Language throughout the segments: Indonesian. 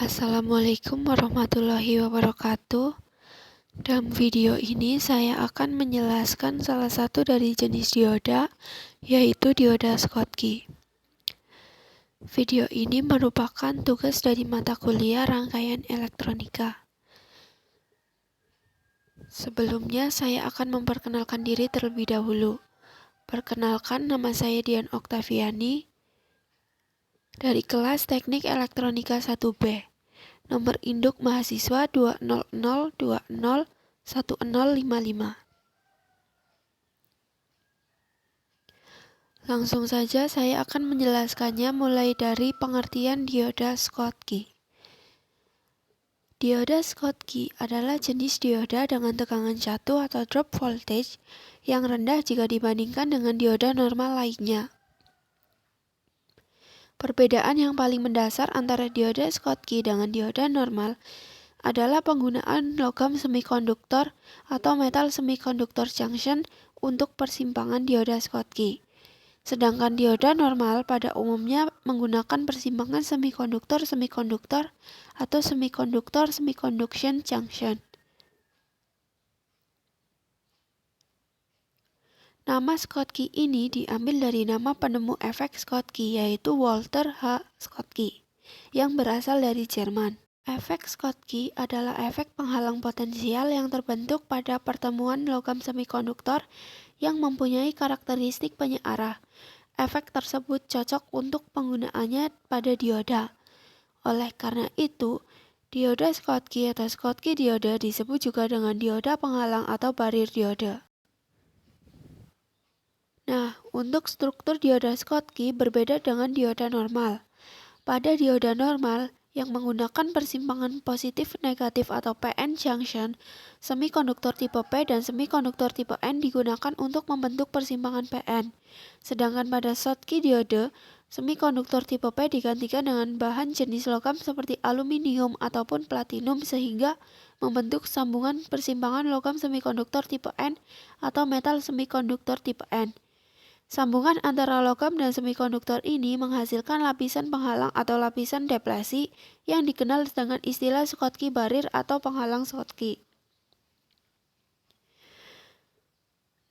Assalamualaikum warahmatullahi wabarakatuh. Dalam video ini saya akan menjelaskan salah satu dari jenis dioda, yaitu dioda Schottky. Video ini merupakan tugas dari mata kuliah rangkaian elektronika. Sebelumnya saya akan memperkenalkan diri terlebih dahulu. Perkenalkan, nama saya Dian Oktaviani dari kelas Teknik Elektronika 1B. Nomor induk mahasiswa 200201055. Langsung saja saya akan menjelaskannya mulai dari pengertian dioda Schottky. Dioda Schottky adalah jenis dioda dengan tegangan jatuh atau drop voltage yang rendah jika dibandingkan dengan dioda normal lainnya. Perbedaan yang paling mendasar antara dioda Schottky dengan dioda normal adalah penggunaan logam semikonduktor atau metal semikonduktor junction untuk persimpangan dioda Schottky. Sedangkan dioda normal pada umumnya menggunakan persimpangan semikonduktor-semikonduktor atau semikonduktor-semiconduction junction. Nama Schottky ini diambil dari nama penemu efek Schottky, yaitu Walter H. Schottky, yang berasal dari Jerman. Efek Schottky adalah efek penghalang potensial yang terbentuk pada pertemuan logam semikonduktor yang mempunyai karakteristik penyearah. Efek tersebut cocok untuk penggunaannya pada dioda. Oleh karena itu, dioda Schottky atau Schottky dioda disebut juga dengan dioda penghalang atau barrier dioda. Nah, untuk struktur dioda Schottky berbeda dengan dioda normal. Pada dioda normal yang menggunakan persimpangan positif negatif atau PN junction, semikonduktor tipe P dan semikonduktor tipe N digunakan untuk membentuk persimpangan PN. Sedangkan pada Schottky diode, semikonduktor tipe P digantikan dengan bahan jenis logam seperti aluminium ataupun platinum sehingga membentuk sambungan persimpangan logam semikonduktor tipe N atau metal semikonduktor tipe N. Sambungan antara logam dan semikonduktor ini menghasilkan lapisan penghalang atau lapisan deplesi yang dikenal dengan istilah Schottky barrier atau penghalang Schottky.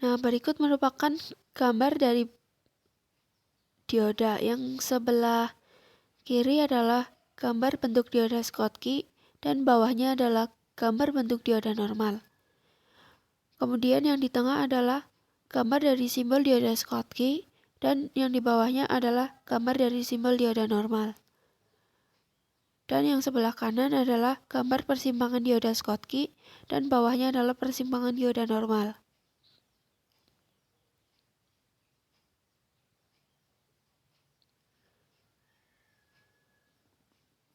Nah, berikut merupakan gambar dari dioda. Yang sebelah kiri adalah gambar bentuk dioda Schottky dan bawahnya adalah gambar bentuk dioda normal. Kemudian yang di tengah adalah gambar dari simbol dioda Schottky dan yang di bawahnya adalah gambar dari simbol dioda normal. Dan yang sebelah kanan adalah gambar persimpangan dioda Schottky dan bawahnya adalah persimpangan dioda normal.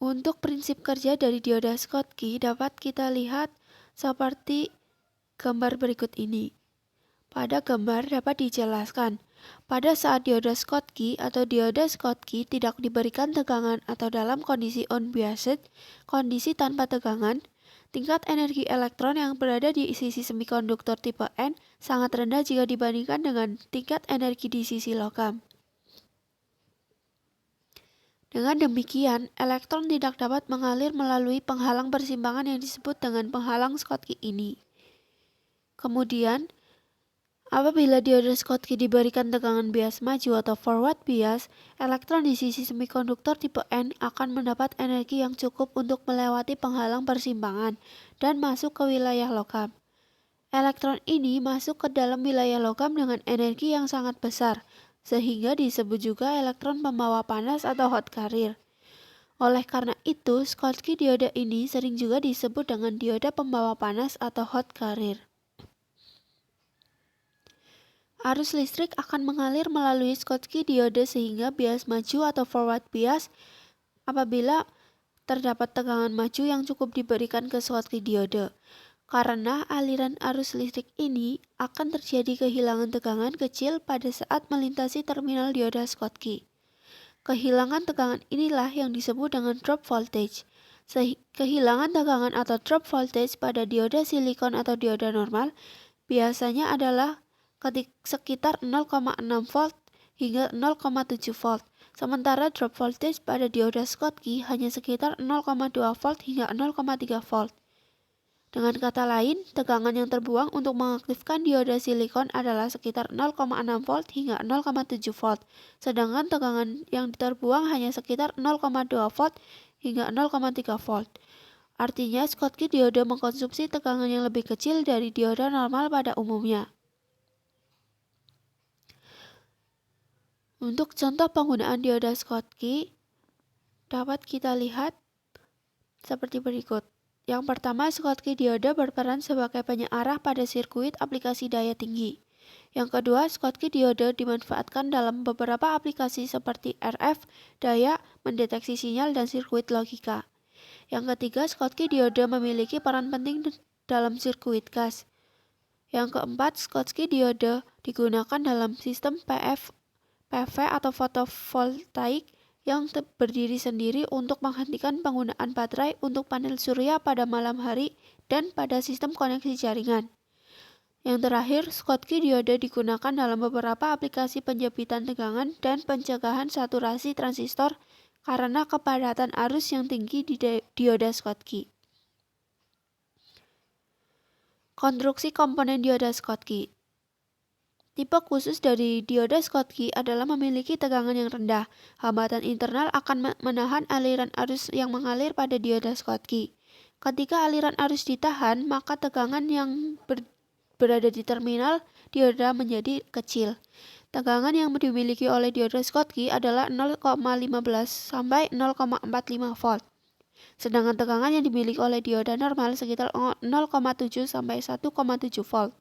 Untuk prinsip kerja dari dioda Schottky dapat kita lihat seperti gambar berikut ini. Pada gambar dapat dijelaskan, pada saat dioda Schottky atau dioda Schottky tidak diberikan tegangan atau dalam kondisi unbiased, kondisi tanpa tegangan, tingkat energi elektron yang berada di sisi semikonduktor tipe N sangat rendah jika dibandingkan dengan tingkat energi di sisi logam. Dengan demikian, elektron tidak dapat mengalir melalui penghalang persimpangan yang disebut dengan penghalang Schottky ini. Kemudian, apabila dioda Schottky diberikan tegangan bias maju atau forward bias, elektron di sisi semikonduktor tipe N akan mendapat energi yang cukup untuk melewati penghalang persimpangan dan masuk ke wilayah logam. Elektron ini masuk ke dalam wilayah logam dengan energi yang sangat besar, sehingga disebut juga elektron pembawa panas atau hot carrier. Oleh karena itu, Schottky dioda ini sering juga disebut dengan dioda pembawa panas atau hot carrier. Arus listrik akan mengalir melalui Schottky diode sehingga bias maju atau forward bias apabila terdapat tegangan maju yang cukup diberikan ke Schottky diode. Karena aliran arus listrik ini akan terjadi kehilangan tegangan kecil pada saat melintasi terminal dioda Schottky. Kehilangan tegangan inilah yang disebut dengan drop voltage. Kehilangan tegangan atau drop voltage pada dioda silikon atau dioda normal biasanya adalah sekitar 0,6 volt hingga 0,7 volt. Sementara drop voltage pada dioda Schottky hanya sekitar 0,2 volt hingga 0,3 volt. Dengan kata lain, tegangan yang terbuang untuk mengaktifkan dioda silikon adalah sekitar 0,6 volt hingga 0,7 volt, sedangkan tegangan yang terbuang hanya sekitar 0,2 volt hingga 0,3 volt. Artinya, Schottky dioda mengkonsumsi tegangan yang lebih kecil dari dioda normal pada umumnya. Untuk contoh penggunaan dioda Schottky dapat kita lihat seperti berikut. Yang pertama, Schottky dioda berperan sebagai penyearah pada sirkuit aplikasi daya tinggi. Yang kedua, Schottky dioda dimanfaatkan dalam beberapa aplikasi seperti RF, daya, mendeteksi sinyal, dan sirkuit logika. Yang ketiga, Schottky dioda memiliki peran penting dalam sirkuit gas. Yang keempat, Schottky dioda digunakan dalam sistem PV atau fotovoltaik yang berdiri sendiri untuk menghentikan penggunaan baterai untuk panel surya pada malam hari dan pada sistem koneksi jaringan. Yang terakhir, Schottky dioda digunakan dalam beberapa aplikasi penjepitan tegangan dan pencegahan saturasi transistor karena kepadatan arus yang tinggi di dioda Schottky. Konstruksi komponen dioda Schottky. Tipe khusus dari dioda Schottky adalah memiliki tegangan yang rendah. Hambatan internal akan menahan aliran arus yang mengalir pada dioda Schottky. Ketika aliran arus ditahan, maka tegangan yang berada di terminal dioda menjadi kecil. Tegangan yang dimiliki oleh dioda Schottky adalah 0,15 sampai 0,45 volt. Sedangkan tegangan yang dimiliki oleh dioda normal sekitar 0,7 sampai 1,7 volt.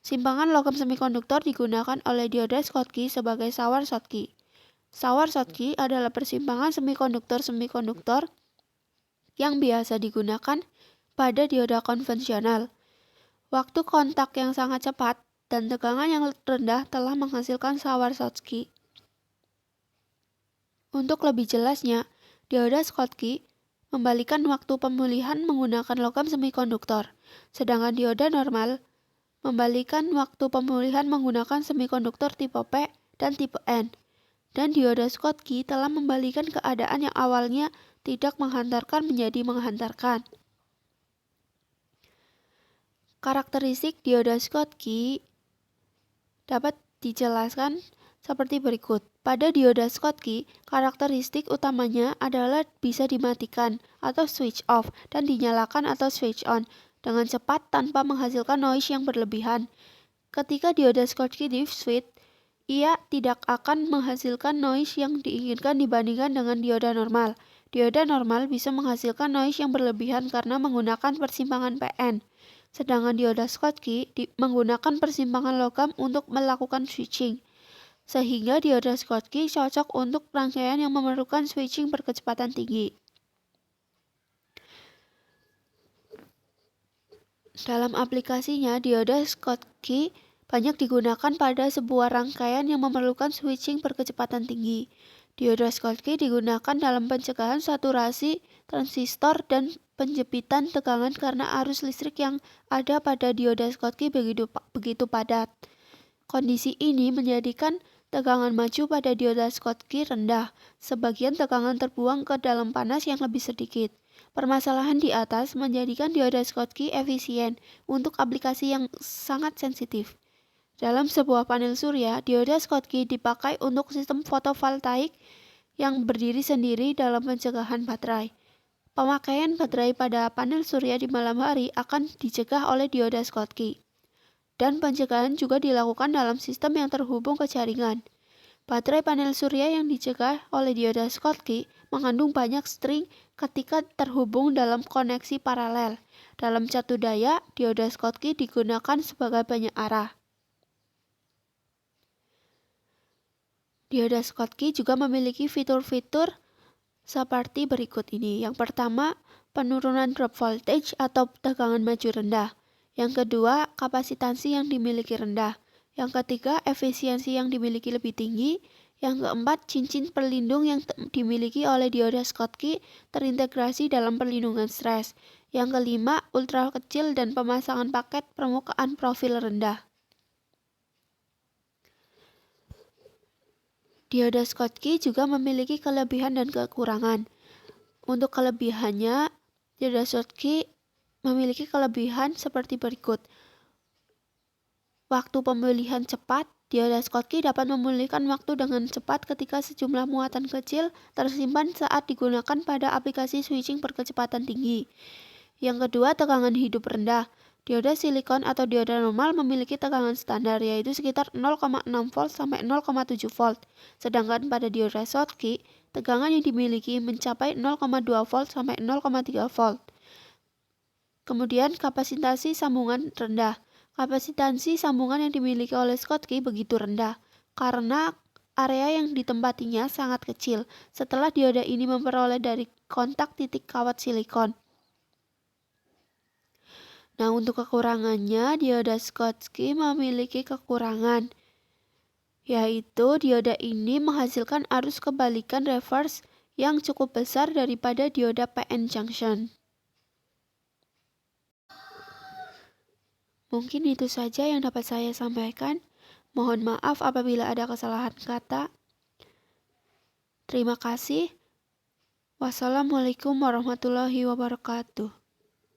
Simpangan logam semikonduktor digunakan oleh dioda Schottky sebagai Shawar Schottky. Shawar Schottky adalah persimpangan semikonduktor yang biasa digunakan pada dioda konvensional. Waktu kontak yang sangat cepat dan tegangan yang rendah telah menghasilkan Shawar Schottky. Untuk lebih jelasnya, dioda Schottky membalikan waktu pemulihan menggunakan logam semikonduktor, sedangkan dioda normal membalikan waktu pemulihan menggunakan semikonduktor tipe P dan tipe N. Dan dioda Schottky telah membalikan keadaan yang awalnya tidak menghantarkan menjadi menghantarkan. Karakteristik dioda Schottky dapat dijelaskan seperti berikut. Pada dioda Schottky, karakteristik utamanya adalah bisa dimatikan atau switch off dan dinyalakan atau switch on dengan cepat tanpa menghasilkan noise yang berlebihan. Ketika dioda Schottky di switch, ia tidak akan menghasilkan noise yang diinginkan dibandingkan dengan dioda normal. Dioda normal bisa menghasilkan noise yang berlebihan karena menggunakan persimpangan PN. Sedangkan dioda Schottky menggunakan persimpangan logam untuk melakukan switching. Sehingga dioda Schottky cocok untuk rangkaian yang memerlukan switching berkecepatan tinggi. Dalam aplikasinya, dioda Schottky banyak digunakan pada sebuah rangkaian yang memerlukan switching berkecepatan tinggi. Dioda Schottky digunakan dalam pencegahan saturasi transistor dan penjepitan tegangan karena arus listrik yang ada pada dioda Schottky begitu padat. Kondisi ini menjadikan tegangan maju pada dioda Schottky rendah, sebagian tegangan terbuang ke dalam panas yang lebih sedikit. Permasalahan di atas menjadikan dioda Schottky efisien untuk aplikasi yang sangat sensitif. Dalam sebuah panel surya, dioda Schottky dipakai untuk sistem fotovoltaik yang berdiri sendiri dalam pencegahan baterai. Pemakaian baterai pada panel surya di malam hari akan dicegah oleh dioda Schottky. Dan pencegahan juga dilakukan dalam sistem yang terhubung ke jaringan. Baterai panel surya yang dicegah oleh dioda Schottky mengandung banyak string ketika terhubung dalam koneksi paralel. Dalam catu daya, dioda Schottky digunakan sebagai penyearah. Dioda Schottky juga memiliki fitur-fitur seperti berikut ini. Yang pertama, penurunan drop voltage atau tegangan maju rendah. Yang kedua, kapasitansi yang dimiliki rendah. Yang ketiga, efisiensi yang dimiliki lebih tinggi. Yang keempat, cincin pelindung yang dimiliki oleh dioda Schottky terintegrasi dalam perlindungan stres. Yang kelima, ultra kecil dan pemasangan paket permukaan profil rendah. Dioda Schottky juga memiliki kelebihan dan kekurangan. Untuk kelebihannya, dioda Schottky memiliki kelebihan seperti berikut. Waktu pemulihan cepat, dioda Schottky dapat memulihkan waktu dengan cepat ketika sejumlah muatan kecil tersimpan saat digunakan pada aplikasi switching berkecepatan tinggi. Yang kedua, tegangan hidup rendah. Dioda silikon atau dioda normal memiliki tegangan standar, yaitu sekitar 0,6 volt sampai 0,7 volt. Sedangkan pada dioda Schottky, tegangan yang dimiliki mencapai 0,2 volt sampai 0,3 volt. Kemudian, kapasitasi sambungan rendah. Kapasitansi sambungan yang dimiliki oleh Schottky begitu rendah, karena area yang ditempatinya sangat kecil setelah dioda ini memperoleh dari kontak titik kawat silikon. Nah, untuk kekurangannya, dioda Schottky memiliki kekurangan, yaitu dioda ini menghasilkan arus kebalikan reverse yang cukup besar daripada dioda PN junction. Mungkin itu saja yang dapat saya sampaikan. Mohon maaf apabila ada kesalahan kata. Terima kasih. Wassalamualaikum warahmatullahi wabarakatuh.